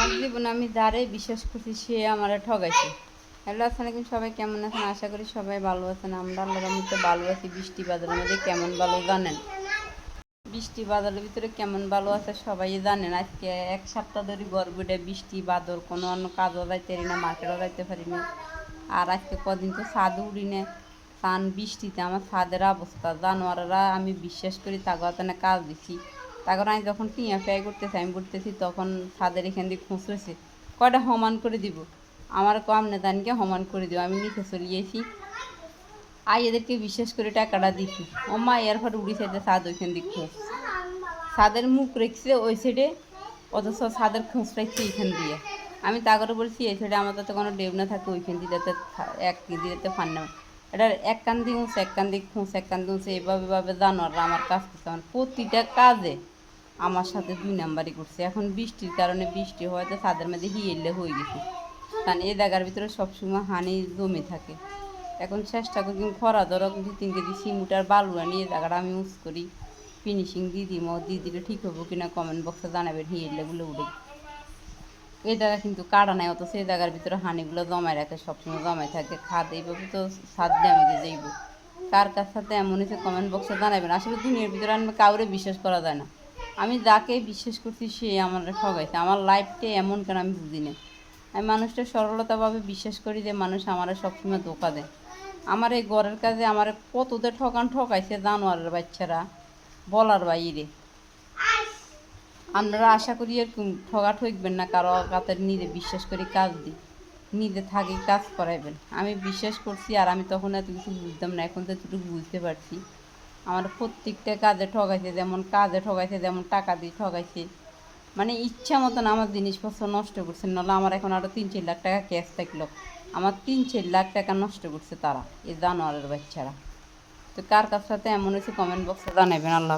আমার জীবনে আমি যারে বিশ্বাস করছি সে আমারে ঠগাইছে। হ্যালো আসসালামু আলাইকুম, সবাই কেমন আছেন? আশা করি সবাই ভালো আছেন। আমরা আল্লাহর রহমতে ভালো আছি। বৃষ্টি বাদলের মধ্যে কেমন ভালো জানেন, বৃষ্টি বাদলের ভিতরে কেমন ভালো আছে সবাই জানেন। আজকে এক সপ্তাহ ধরে গড়গুড়ে বৃষ্টি বাদল, কোনো অন্য কাজও যাইতে পারি না, মার্কেটও যাইতে পারি না। আর আজকে কদিন তো ছাদ উড়ি না, টান বৃষ্টিতে আমার ছাদের অবস্থা জানোয়ারেরা, আমি বিশ্বাস করি তাগো কাজ দিছি। তারপর আমি যখন টিয়া ফ্রাই করতেছি, আমি করতেছি তখন ছাদের এখান দিয়ে খুঁচ রয়েছে, কয়টা সমান করে দিব। আমার কম নেতানকে সমান করে দিব, আমি নিচে চলে গেছি। এদেরকে বিশ্বাস করে টাকাটা দিছি। ও মা এর পর উড়ি সাইডে ছাদ ওইখান দিয়ে খুঁজ, ছাদের মুখ রেখছে ওই সাইডে, অথচ ছাদের খুঁজ রাখছে এইখান দিয়ে। আমি তা করে বলছি এই সাইডে আমার যাতে কোনো ডেউ না থাকে, ওইখান দিয়ে যাতে এক দিতে ফান না। এটা এক কান দিয়ে উঁচে, এক কান দিয়ে খুঁজ, এক কান দিয়ে উঁচে, এভাবে জানোয়াররা আমার কাজ করছে। আমার প্রতিটা কাজে আমার সাথে 2 নাম্বারই করছে। এখন বৃষ্টির কারণে, বৃষ্টি হয়তো ছাদের মধ্যে হিয়েলে হয়ে গেছে, কারণ এই জায়গার ভিতরে সবসময় হানি জমে থাকে। এখন চেষ্টা করি খরা ধরো 2-3 কেজি সিমুটার বালু আনি এই জায়গাটা আমি ইউজ করি, ফিনিশিং দিয়ে দিই। দিয়ে দিলে ঠিক হবো কিনা কমেন্ট বক্সে জানাবেন। হিয়েলেগুলো উঠে এই জায়গা কিন্তু কাটা নাই, অথচ এই জায়গার ভিতরে হানিগুলো জমায় রাখে, সবসময় জমায় থাকে। খাদ এইভাবে তো ছাদ ড্যামেজে যাইব। কার কার সাথে এমন হয়েছে কমেন্ট বক্সে জানাবেন। আসলে দুনিয়ার ভিতরে আমি কাউরে বিশ্বাস করা যায় না। আমি যাকে বিশ্বাস করছি সে আমার ঠগাইছে। আমার লাইফটা এমন কেন আমি বুঝি না। আমি মানুষটা সরলতাভাবে বিশ্বাস করি যে মানুষ আমার সবসময় ধোকা দেয়। আমার এই ঘরের কাজে আমার কতদের ঠকাইছে জানোয়ারের বাচ্চারা, বলার বাইরে। আপনারা আশা করি এরকম ঠকবেন না, কারো কাতার নিজে বিশ্বাস করি কাজ দিই, নিজে থাকি কাজ করাইবেন। আমি বিশ্বাস করছি, আর আমি তখন এত কিছু বুঝতাম না, এখন তো এতটুকু বুঝতে পারছি। আমার প্রত্যেকটা কাজে ঠকাইছে, যেমন টাকা দিয়ে ঠকাইছে, মানে ইচ্ছা মতন আমার জিনিসপত্র নষ্ট করছে। নাহলে আমার এখন আরও 3-4 লাখ টাকা ক্যাশ থাকলো, আমার 3-4 লাখ টাকা নষ্ট করছে তারা, এই জানোয়ারের বাচ্চারা। তো কার কার সাথে এমন হয়েছে কমেন্ট বক্সে জানাবেন। আল্লাহ।